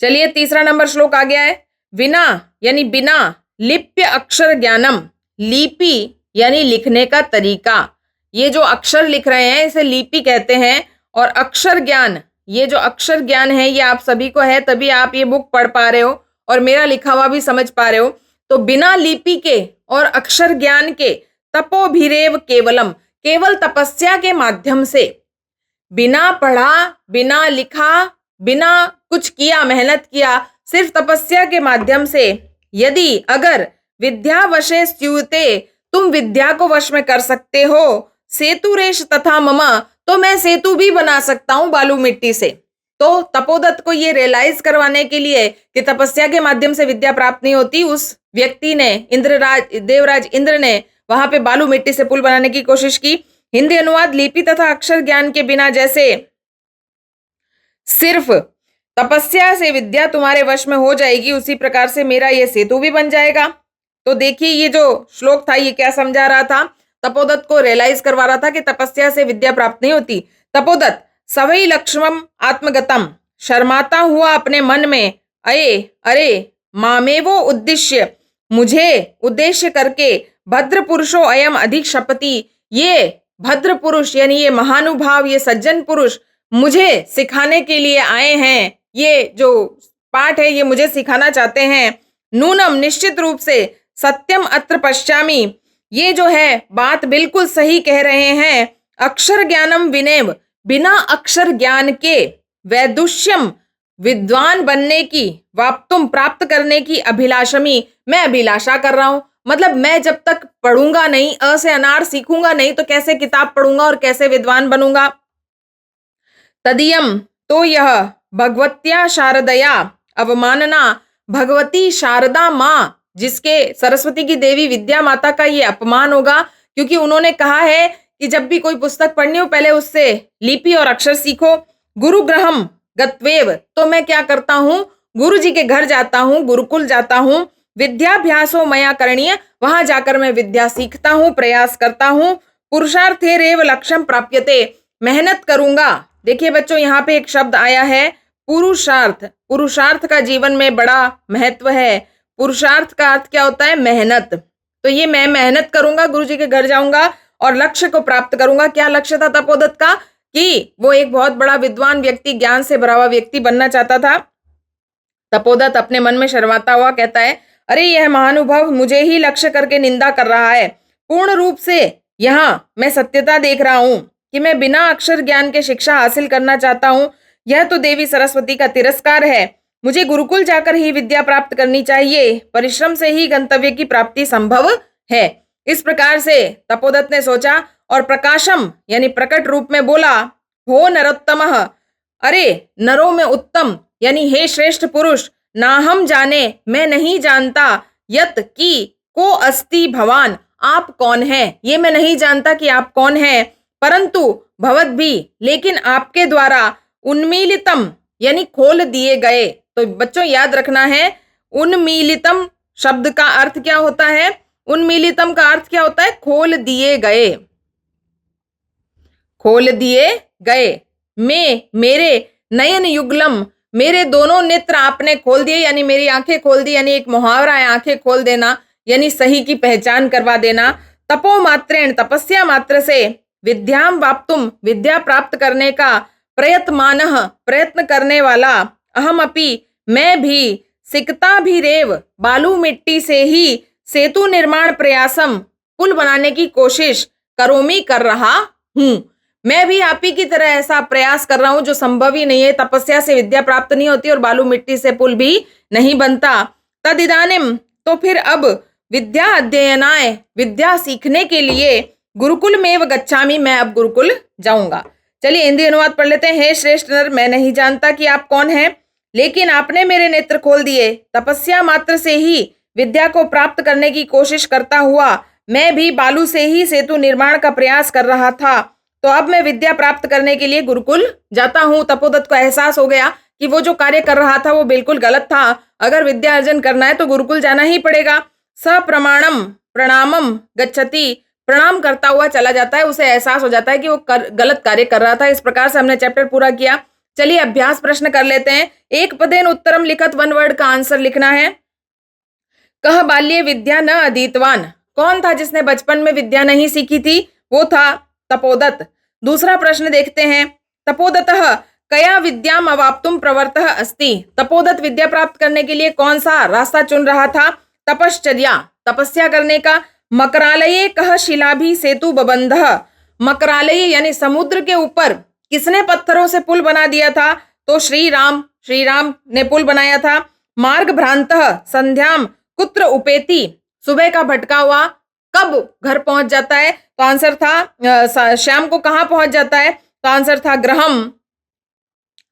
चलिए तीसरा नंबर श्लोक आ गया है। विना यानी बिना, लिप्य अक्षर ज्ञानम, लिपि यानी लिखने का तरीका। ये जो अक्षर लिख रहे हैं इसे लिपि कहते हैं। और अक्षर ज्ञान, ये जो अक्षर ज्ञान है ये आप सभी को है, तभी आप ये बुक पढ़ पा रहे हो और मेरा लिखा हुआ भी समझ पा रहे हो। तो बिना लिपि के और अक्षर ज्ञान के, तपोभिरेव केवलम, केवल तपस्या के माध्यम से, बिना पढ़ा, बिना लिखा, बिना कुछ किया, मेहनत किया, सिर्फ तपस्या के माध्यम से, यदि अगर विद्या वशे स्यूते, तुम विद्या को वश में कर सकते हो, सेतुरेश तथा ममा, तो मैं सेतु भी बना सकता हूं बालू मिट्टी से। तो तपोदत्त को ये रियलाइज करवाने के लिए कि तपस्या के माध्यम से विद्या प्राप्त नहीं होती, उस व्यक्ति ने, देवराज इंद्र ने वहां पे बालू मिट्टी से पुल बनाने की कोशिश की। हिंदी अनुवाद, लिपि तथा अक्षर ज्ञान के बिना जैसे सिर्फ तपस्या से विद्या तुम्हारे वश में हो जाएगी, उसी प्रकार से मेरा ये सेतु भी बन जाएगा। तो देखिए ये जो श्लोक था ये क्या समझा रहा था? तपोदत्त को रियलाइज करवा रहा था कि तपस्या से विद्या प्राप्त नहीं होती। तपोदत्त सवै लक्ष्मम आत्मगतम, शर्माता हुआ अपने मन में, अरे मामेवो उद्देश्य, मुझे उद्देश्य करके, भद्र पुरुषो अयम अधिक शपति, ये भद्र पुरुष यानी ये महानुभाव, ये सज्जन पुरुष मुझे सिखाने के लिए आए हैं। ये जो पाठ है ये मुझे सिखाना चाहते हैं। नूनम, निश्चित रूप से, सत्यम अत्र पश्यामि, ये जो है बात बिल्कुल सही कह रहे हैं। अक्षर ज्ञानम विनेव, बिना अक्षर ज्ञान के, वैदुष्यम, विद्वान बनने की, वाप्तुम, प्राप्त करने की, अभिलाषमी, मैं अभिलाषा कर रहा हूं। मतलब मैं जब तक पढ़ूंगा नहीं, अ से अनार सीखूंगा नहीं, तो कैसे किताब पढ़ूंगा और कैसे विद्वान बनूंगा। तदीयम, तो यह भगवत्या शारदया अवमानना, भगवती शारदा माँ, जिसके, सरस्वती की देवी विद्या माता का ये अपमान होगा, क्योंकि उन्होंने कहा है कि जब भी कोई पुस्तक पढ़नी हो पहले उससे लिपि और अक्षर सीखो। गुरुग्रहम गत्वेव, तो मैं क्या करता हूँ, गुरु जी के घर जाता हूँ, गुरुकुल जाता हूँ। विद्याभ्यासो मया करणीय, वहां जाकर मैं विद्या सीखता हूँ, प्रयास करता हूँ। पुरुषार्थेरेव लक्ष्यम प्राप्यते, मेहनत करूंगा। देखिए बच्चों यहाँ पे एक शब्द आया है पुरुषार्थ। पुरुषार्थ का जीवन में बड़ा महत्व है। पुरुषार्थ का अर्थ क्या होता है? मेहनत। तो ये मैं मेहनत करूंगा, गुरुजी के घर जाऊंगा और लक्ष्य को प्राप्त करूंगा। क्या लक्ष्य था तपोदत्त का? कि वो एक बहुत बड़ा विद्वान व्यक्ति, ज्ञान से भरा हुआ व्यक्ति बनना चाहता था। तपोदत्त अपने मन में शर्माता हुआ कहता है, अरे यह महानुभाव मुझे ही लक्ष्य करके निंदा कर रहा है। पूर्ण रूप से यहाँ मैं सत्यता देख रहा हूं कि मैं बिना अक्षर ज्ञान के शिक्षा हासिल करना चाहता हूं। यह तो देवी सरस्वती का तिरस्कार है। मुझे गुरुकुल जाकर ही विद्या प्राप्त करनी चाहिए। परिश्रम से ही गंतव्य की प्राप्ति संभव है। इस प्रकार से तपोदत्त ने सोचा और प्रकाशम यानी प्रकट रूप में बोला, हो नरोत्तमः, अरे नरों में उत्तम यानी हे श्रेष्ठ पुरुष, ना हम जाने, मैं नहीं जानता, यत की को अस्ति भवान, आप कौन हैं, ये मैं नहीं जानता कि आप कौन हैं, परंतु भवत भी, लेकिन आपके द्वारा उन्मीलितम यानी खोल दिए गए। तो बच्चों याद रखना है, उन्मीलितम शब्द का अर्थ क्या होता है? उन्मीलितम का अर्थ क्या होता है? खोल दिए गए। खोल दिए गए। मैं, मेरे, नयन युगलम, मेरे दोनों नेत्र आपने खोल दिए, यानी मेरी आंखें खोल दी, यानी एक मुहावरा है आंखें खोल देना, यानी सही की पहचान करवा देना। तपो मात्रेण, तपस्या मात्र से, विद्याम वाप्तुम, विद्या प्राप्त करने का, प्रयत्मानः, प्रयत्न करने वाला, अहम अपि, मैं भी, सिकता भी रेव, बालू मिट्टी से ही, सेतु निर्माण प्रयासम, पुल बनाने की कोशिश, करोमी, कर रहा हूं। मैं भी आप ही की तरह ऐसा प्रयास कर रहा हूं जो संभव ही नहीं है। तपस्या से विद्या प्राप्त नहीं होती और बालू मिट्टी से पुल भी नहीं बनता। तदिदानिम, तो फिर अब विद्या अध्ययनाय, विद्या सीखने के लिए गुरुकुल में गच्छामि, मैं अब गुरुकुल जाऊंगा। चलिए हिंदी अनुवाद पढ़ लेते हैं। हे श्रेष्ठ नर, मैं नहीं जानता कि आप कौन हैं, लेकिन आपने मेरे नेत्र खोल दिए। तपस्या मात्र से ही विद्या को प्राप्त करने की कोशिश करता हुआ मैं भी बालू से ही सेतु निर्माण का प्रयास कर रहा था, तो अब मैं विद्या प्राप्त करने के लिए गुरुकुल जाता हूँ। तपोदत्त को एहसास हो गया कि वो जो कार्य कर रहा था वो बिल्कुल गलत था। अगर विद्या अर्जन करना है तो गुरुकुल जाना ही पड़ेगा। सप्रमाणम प्रणामम गच्छति, प्रणाम करता हुआ चला जाता है। उसे एहसास हो जाता है कि वो गलत कार्य कर रहा था। इस प्रकार से हमने चैप्टर पूरा किया। चलिए अभ्यास प्रश्न कर लेते हैं। एक पदेन उत्तरम लिखत, वन वर्ड का आंसर लिखना है। कह बाल्ये विद्या न अधीतवान, कौन था जिसने बचपन में विद्या नहीं सीखी थी? वो था तपोदत्त। दूसरा प्रश्न देखते हैं। तपोदत्तः कया विद्याम अवाप्तुम प्रवृत्तः अस्ति, तपोदत्त विद्या प्राप्त करने के लिए कौन सा रास्ता चुन रहा था? तपश्चर्या, तपस्या करने का। मकरालये कह शिलाभि सेतु बबंधः, मकरालय यानी समुद्र के ऊपर किसने पत्थरों से पुल बना दिया था? तो श्री राम ने पुल बनाया था। मार्ग भ्रांतः संध्याम कुत्र उपेति, सुबह का भटका हुआ कब घर पहुंच जाता है? तो आंसर था शाम को कहां पहुंच जाता है? तो आंसर था गृहम।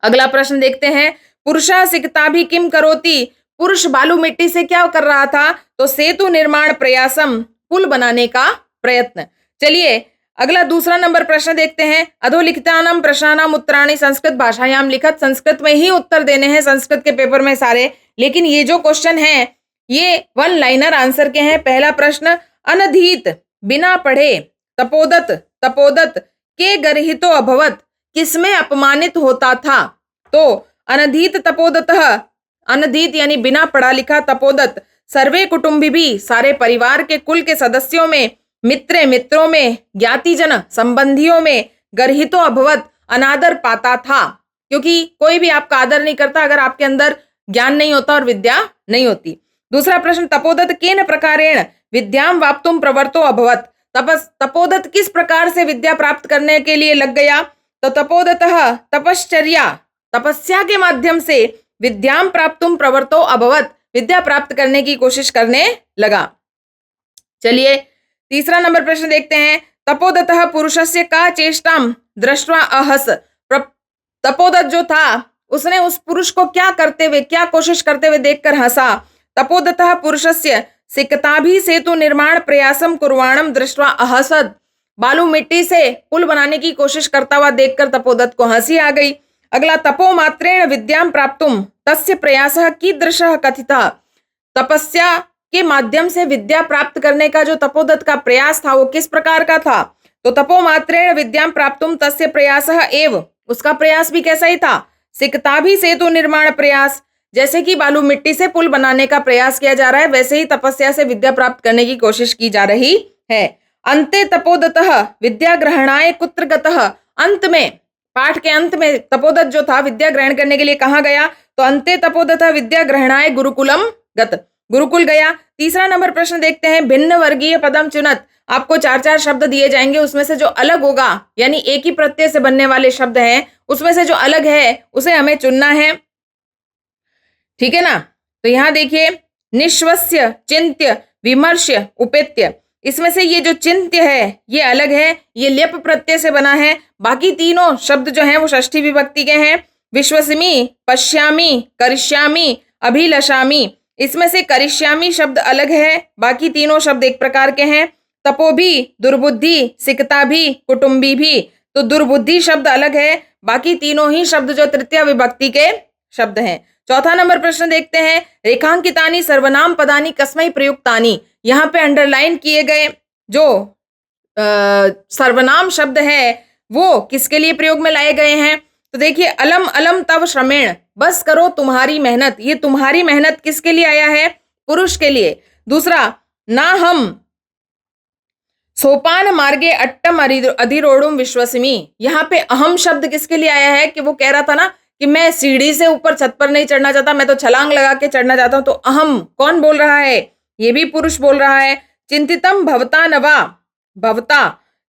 अगला प्रश्न देखते हैं। पुरुषः सिकताभि किम करोति, पुरुष बालू मिट्टी से क्या कर रहा था? तो सेतु निर्माण प्रयासम, पुल बनाने का प्रयत्न। चलिए अगला दूसरा नंबर प्रश्न देखते हैं। अधोलिखितानाम प्रश्नानाम उत्तराणि संस्कृत भाषायाम लिखत, संस्कृत में ही उत्तर देने हैं संस्कृत के पेपर में सारे। लेकिन ये जो क्वेश्चन है ये वन लाइनर आंसर के हैं। पहला प्रश्न, अनधीत, बिना पढ़े, तपोदत्त के गर्हितो अभवत, किसमें अपमानित होता था? तो अनधीत तपोदत्तः, अनधीत यानी बिना पढ़ा लिखा तपोदत्त, सर्वे कुटुंबी भी, सारे परिवार के कुल के सदस्यों में, मित्रों में, ज्ञातिजन संबंधियों में, गर्हितो अभवत, अनादर पाता था। क्योंकि कोई भी आपका आदर नहीं करता अगर आपके अंदर ज्ञान नहीं होता और विद्या नहीं होती। दूसरा प्रश्न, तपोदत्त केन प्रकारेण विद्याम वाप्तुम प्रवर्तो अभवत, तपोदत्त किस प्रकार से विद्या प्राप्त करने के लिए लग गया? तो तपोदत्तः तपश्चर्या, तपस्या के माध्यम से विद्याम प्राप्तुम प्रवर्तो अभवत, विद्या प्राप्त करने की कोशिश करने लगा। चलिए तीसरा नंबर प्रश्न देखते हैं। तपोदत्तः पुरुषस्य का चेष्टाम दृष्ट्वा अहस, तपोदत्त जो था उसने उस पुरुष को क्या करते हुए, क्या कोशिश करते हुए देखकर हंसा। तपोदत्तः पुरुषस्य सिकताभि सेतु निर्माण प्रयासम कुर्वाणम दृष्ट्वा अहसद, बालू मिट्टी से पुल बनाने की कोशिश करता हुआ देखकर तपोदत्त को हंसी आ गई। अगला, तपो मात्रेण विद्याम प्राप्तुम तस्य प्रयासः कीदृशः कथितः, तपस्या के माध्यम से विद्या प्राप्त करने का जो तपोदत्त का प्रयास था वो किस प्रकार का था? तो तपो मात्रेण विद्याम प्राप्तुम तस्य प्रयासः एव, उसका प्रयास भी कैसा ही था? सिकताभि सेतु निर्माण प्रयास, जैसे कि बालू मिट्टी से पुल बनाने का प्रयास किया जा रहा है वैसे ही तपस्या से विद्या प्राप्त करने की कोशिश की जा रही है। अंते तपोदत्तः विद्या ग्रहणाय कुत्र गतः, अंत में, पाठ के अंत में तपोदत्त जो था विद्या ग्रहण करने के लिए कहाँ गया? तो अंते तपोदत्तः विद्या ग्रहणाय गुरुकुलम गत, गुरुकुल गया। तीसरा नंबर प्रश्न देखते हैं। भिन्न वर्गीय पदम चुनत, आपको 4-4 शब्द दिए जाएंगे, उसमें से जो अलग होगा यानी एक ही प्रत्यय से बनने वाले शब्द हैं उसमें से जो अलग है उसे हमें चुनना है, ठीक है ना? तो यहां देखिए, निश्वस्य, चिंत्य, विमर्श्य, उपेत्य, इसमें से ये जो चिंत्य है ये अलग है, ये लेप प्रत्यय से बना है। बाकी तीनों शब्द जो हैं वो षष्ठी विभक्ति के हैं। विश्वसिमी, पश्यामी, करिष्यामी, अभिलषामी, इसमें से करिष्यामी शब्द अलग है, बाकी तीनों शब्द एक प्रकार के हैं। तपो भी, दुर्बुद्धि, सिकता भी, कुटुंबी भी, तो दुर्बुद्धि शब्द अलग है, बाकी तीनों ही शब्द जो तृतीय विभक्ति के शब्द हैं। चौथा नंबर प्रश्न देखते हैं। रेखांकितानि सर्वनाम पदानि कस्मै प्रयुक्तानि, यहाँ पे अंडरलाइन किए गए जो सर्वनाम शब्द है वो किसके लिए प्रयोग में लाए गए हैं? तो देखिए, अलम अलम तव श्रमेण, बस करो तुम्हारी मेहनत, ये तुम्हारी मेहनत किसके लिए आया है? पुरुष के लिए। दूसरा, ना हम सोपान मार्गे अट्टम अधिरोढ़ुम विश्वसिमी, यहाँ पे अहम शब्द किसके लिए आया है? कि वो कह रहा था ना कि मैं सीढ़ी से ऊपर छत पर नहीं चढ़ना चाहता, मैं तो छलांग लगा के चढ़ना चाहता हूं। तो अहम कौन बोल रहा है? ये भी पुरुष बोल रहा है। चिंतितम भवता न वा, भवता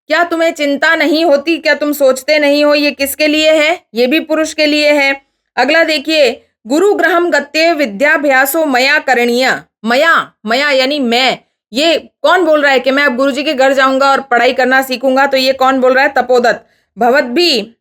क्या तुम्हें चिंता नहीं होती, क्या तुम सोचते नहीं हो, ये किसके लिए है, ये भी पुरुष के लिए है। अगला देखिए, गुरु ग्रहम गत्ये विद्याभ्यासो मया करणीय, मया मया यानी मैं, ये कौन बोल रहा है कि मैं अब गुरुजी के घर जाऊंगा और पढ़ाई करना सीखूंगा, तो ये कौन बोल रहा है, तपोदत्त। भवद्भी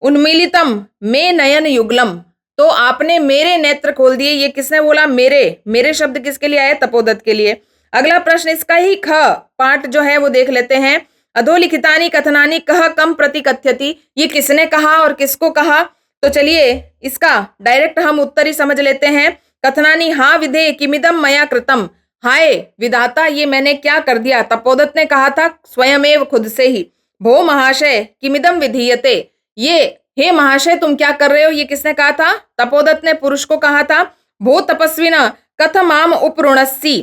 उन्मीलितम मे नयन युगलम, तो आपने मेरे नेत्र खोल दिए, ये किसने बोला, मेरे शब्द किसके लिए आए, तपोदत्त के लिए। अगला प्रश्न इसका ही ख पाठ जो है वो देख लेते हैं। अधोलिखितानि कथनानि कह कम प्रतिकथ्यति, ये किसने कहा और किसको कहा, तो चलिए इसका डायरेक्ट हम उत्तर ही समझ लेते हैं। कथनानि हा विधे किमिदम मया कृतम, हाय विधाता ये मैंने क्या कर दिया, तपोदत्त ने कहा था स्वयमेव खुद से ही। भो महाशय किमिदम विधीयते, ये हे महाशय तुम क्या कर रहे हो, ये किसने कहा था, तपोदत्त ने पुरुष को कहा था। भो तपस्विना कथमाम उपरुणस्सी,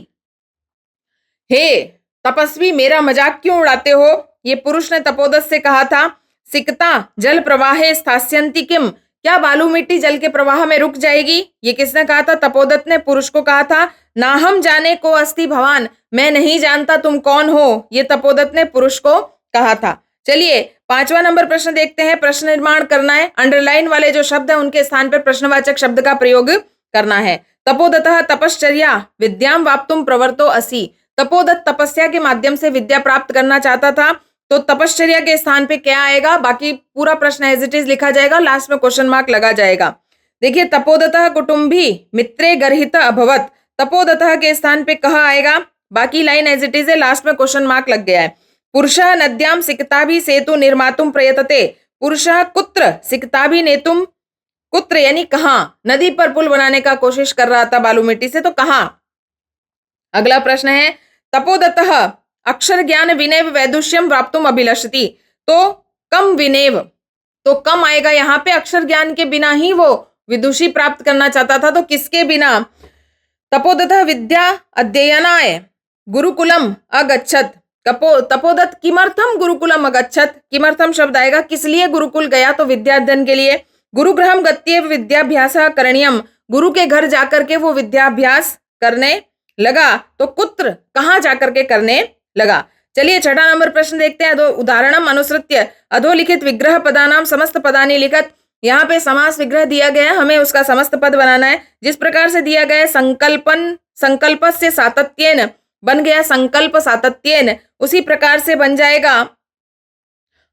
हे तपस्वी मेरा मजाक क्यों उड़ाते हो, ये पुरुष ने तपोदत्त से कहा था। सिकता जल प्रवाहे स्थास्यन्ति किम, क्या बालू मिट्टी जल के प्रवाह में रुक जाएगी, ये किसने कहा था, तपोदत्त ने पुरुष को कहा था। ना हम जाने को अस्ति भवान, मैं नहीं जानता तुम कौन हो, ये तपोदत्त ने पुरुष को कहा था। चलिए 5वां नंबर प्रश्न देखते हैं। प्रश्न निर्माण करना है, अंडरलाइन वाले जो शब्द है उनके स्थान पर प्रश्नवाचक शब्द का प्रयोग करना है। तपोदत्तः तपश्चर्या विद्याम वाप्तुम प्रवर्तो असि, तपोदत्त तपस्या के माध्यम से विद्या प्राप्त करना चाहता था, तो तपश्चर्या के स्थान पे क्या आएगा, बाकी पूरा प्रश्न एज इट इज लिखा जाएगा, लास्ट में क्वेश्चन मार्क लगा जाएगा। देखिए तपोदत्तः कुटुंबी मित्रे गर्हित अभवत, तपोदत्तः के स्थान पे कहा आएगा, बाकी लाइन एज इट इज है, लास्ट में क्वेश्चन मार्क लग गया है। पुरुषः नद्याम सिकताभि सेतु निर्मातुम प्रयतते, पुरुषः कुत्र सिकताभि नेतुम, कुत्र यानी कहां, नदी पर पुल बनाने का कोशिश कर रहा था बालू मिट्टी से, तो कहां। अगला प्रश्न है, तपोदत्तः अक्षर ज्ञान विनय वैदुष्यम प्राप्तुम अभिलषति, तो कम विनय, तो कम आएगा यहाँ पे, अक्षर ज्ञान के बिना ही वो विदुषी प्राप्त करना चाहता था, तो किसके बिना। तपोदत्तः विद्या अध्ययनाय गुरुकुलम अगच्छत, तपोदत्त किमर्थम गुरुकुलम अगच्छत, किमर्थम शब्द आएगा, किस लिए गुरुकुल गया, तो विद्याध्ययन के लिए। गुरुगृहम गत्ये विद्याभ्यास करणीयम, गुरु के घर जाकर के वो विद्याभ्यास करने लगा, तो कुत्र कहां जाकर के करने लगा। चलिए 6वां नंबर प्रश्न देखते हैं। उदाहरणम अनुसृत्य अधोलिखित विग्रह पदानाम समस्त पदानि लिखत, यहाँ पे समास विग्रह दिया गया, हमें उसका समस्त पद बनाना है। जिस प्रकार से दिया गया है, संकल्पन संकल्पस्य सातत्येन बन गया संकल्प सातत्येन, उसी प्रकार से बन जाएगा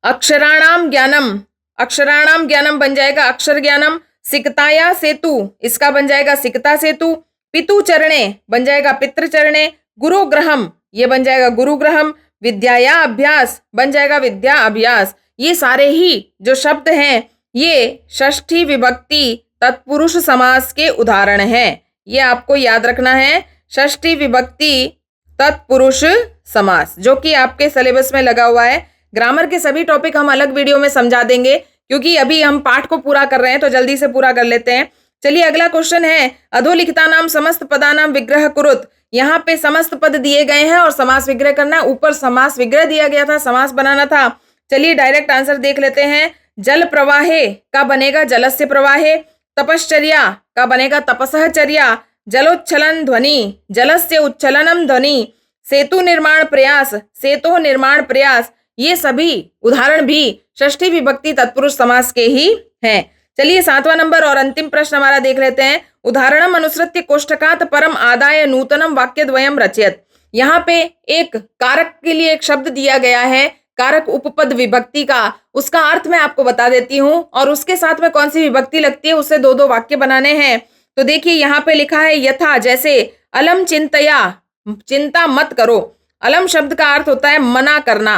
अक्षराणाम ज्ञानम बन जाएगा अक्षर ज्ञानम। सिकताया सेतु, इसका बन जाएगा सिकता सेतु। पितु चरणे बन जाएगा पितृ चरणे। गुरुग्रहम, ये बन जाएगा गुरुग्रहम। विद्याया अभ्यास बन जाएगा विद्या अभ्यास। ये सारे ही जो शब्द हैं ये षष्ठी विभक्ति तत्पुरुष समास के उदाहरण हैं। ये आपको याद रखना है, षष्ठी विभक्ति तत्पुरुष समास, जो कि आपके सिलेबस में लगा हुआ है। ग्रामर के सभी टॉपिक हम अलग वीडियो में समझा देंगे, क्योंकि अभी हम पाठ को पूरा कर रहे हैं तो जल्दी से पूरा कर लेते हैं। चलिए अगला क्वेश्चन है, अधोलिखितानाम समस्त पदानाम विग्रह कुरुत। यहाँ पे समस्त पद दिए गए हैं और समास विग्रह करना है। ऊपर समास विग्रह दिया गया था, समास बनाना था। चलिए डायरेक्ट आंसर देख लेते हैं। जल प्रवाहे का बनेगा जलस्य प्रवाहे। तपश्चर्या का बनेगा तपसहचर्या। जलोच्छलन ध्वनि, जलस्य उच्छलनम ध्वनि। सेतु निर्माण प्रयास, सेतु निर्माण प्रयास। ये सभी उदाहरण भी षष्ठी विभक्ति तत्पुरुष समास के ही हैं। चलिए 7वां नंबर और अंतिम प्रश्न हमारा देख लेते हैं। उदाहरणम अनुसृत्य कोष्ठकात परम आदाय नूतनम वाक्यद्वयम रचयत। यहाँ पे एक कारक के लिए एक शब्द दिया गया है, कारक उपपद विभक्ति का। उसका अर्थ मैं आपको बता देती हूँ और उसके साथ में कौन सी विभक्ति लगती है, उससे दो दो वाक्य बनाने हैं। तो देखिए यहाँ पे लिखा है यथा, जैसे अलम चिंतया, चिंता मत करो। अलम शब्द का अर्थ होता है मना करना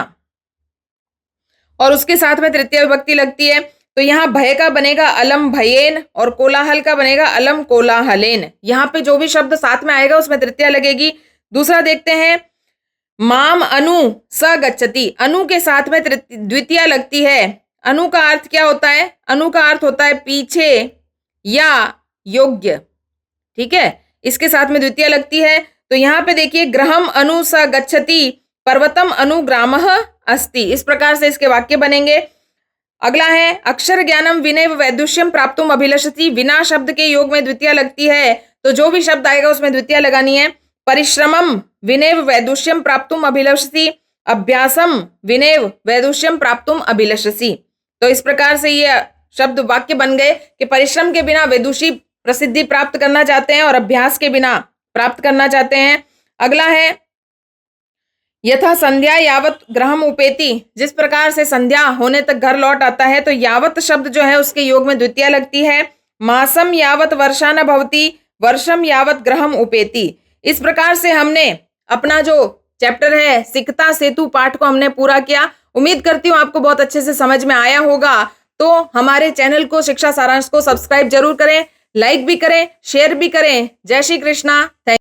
और उसके साथ में तृतीय विभक्ति लगती है। तो यहाँ भय का बनेगा अलम भयेन और कोलाहल का बनेगा अलम कोलाहलेन। यहाँ पे जो भी शब्द साथ में आएगा उसमें तृतीय लगेगी। दूसरा देखते हैं, माम अनु स गच्छति। अनु के साथ में द्वितीय लगती है। अनु का अर्थ क्या होता है? अनु का अर्थ होता है पीछे या योग्य, ठीक है, इसके साथ में द्वितीय लगती है। तो यहाँ पे देखिए, ग्रहम अनु स गच्छति पर्वतम अनुग्रामः अस्ति। इस प्रकार से इसके वाक्य बनेंगे। अगला है, अक्षर ज्ञानम विनय वैदुष्यम प्राप्तुम अभिलषति। विना शब्द के योग में द्वितीय लगती है, तो जो भी शब्द आएगा उसमें द्वितीय लगानी है। परिश्रमम विनेव वैदुष्यम प्राप्तुम अभिलषसि, अभ्यासम विनेव वैदुष्यम प्राप्तुम अभिलषसि। तो इस प्रकार से ये शब्द वाक्य बन गए कि परिश्रम के बिना वैदुषी प्रसिद्धि प्राप्त करना चाहते हैं और अभ्यास के बिना प्राप्त करना चाहते हैं। अगला है यथा संध्या यावत ग्रहम उपेति, जिस प्रकार से संध्या होने तक घर लौट आता है, तो यावत शब्द जो है उसके योग में द्वितीया लगती है। मासम यावत वर्षा न भवति, वर्षम यावत ग्रहम उपेति। इस प्रकार से हमने अपना जो चैप्टर है सिकता सेतु पाठ को हमने पूरा किया। उम्मीद करती हूँ आपको बहुत अच्छे से समझ में आया होगा। तो हमारे चैनल को शिक्षा सारांश को सब्सक्राइब जरूर करें, लाइक भी करें, शेयर भी करें। जय श्री कृष्णा। थैंक